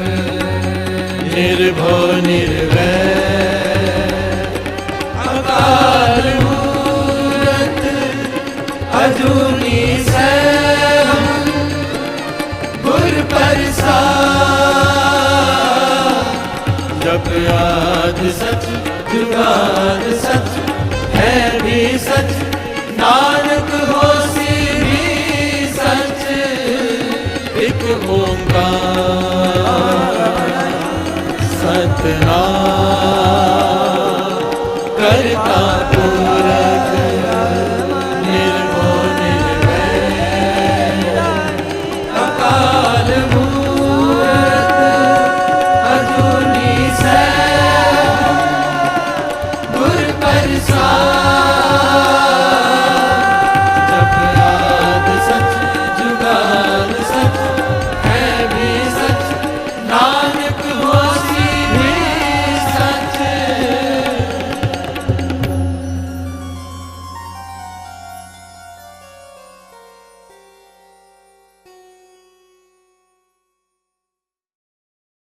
निर्भव निर्वैर अकाल मूरत अजूनी सैभम गुर प्रसाद जप आद सच जुगाद सच है भी सच नानक होसी भी सच एक ओंकार सतनाम करता पुरख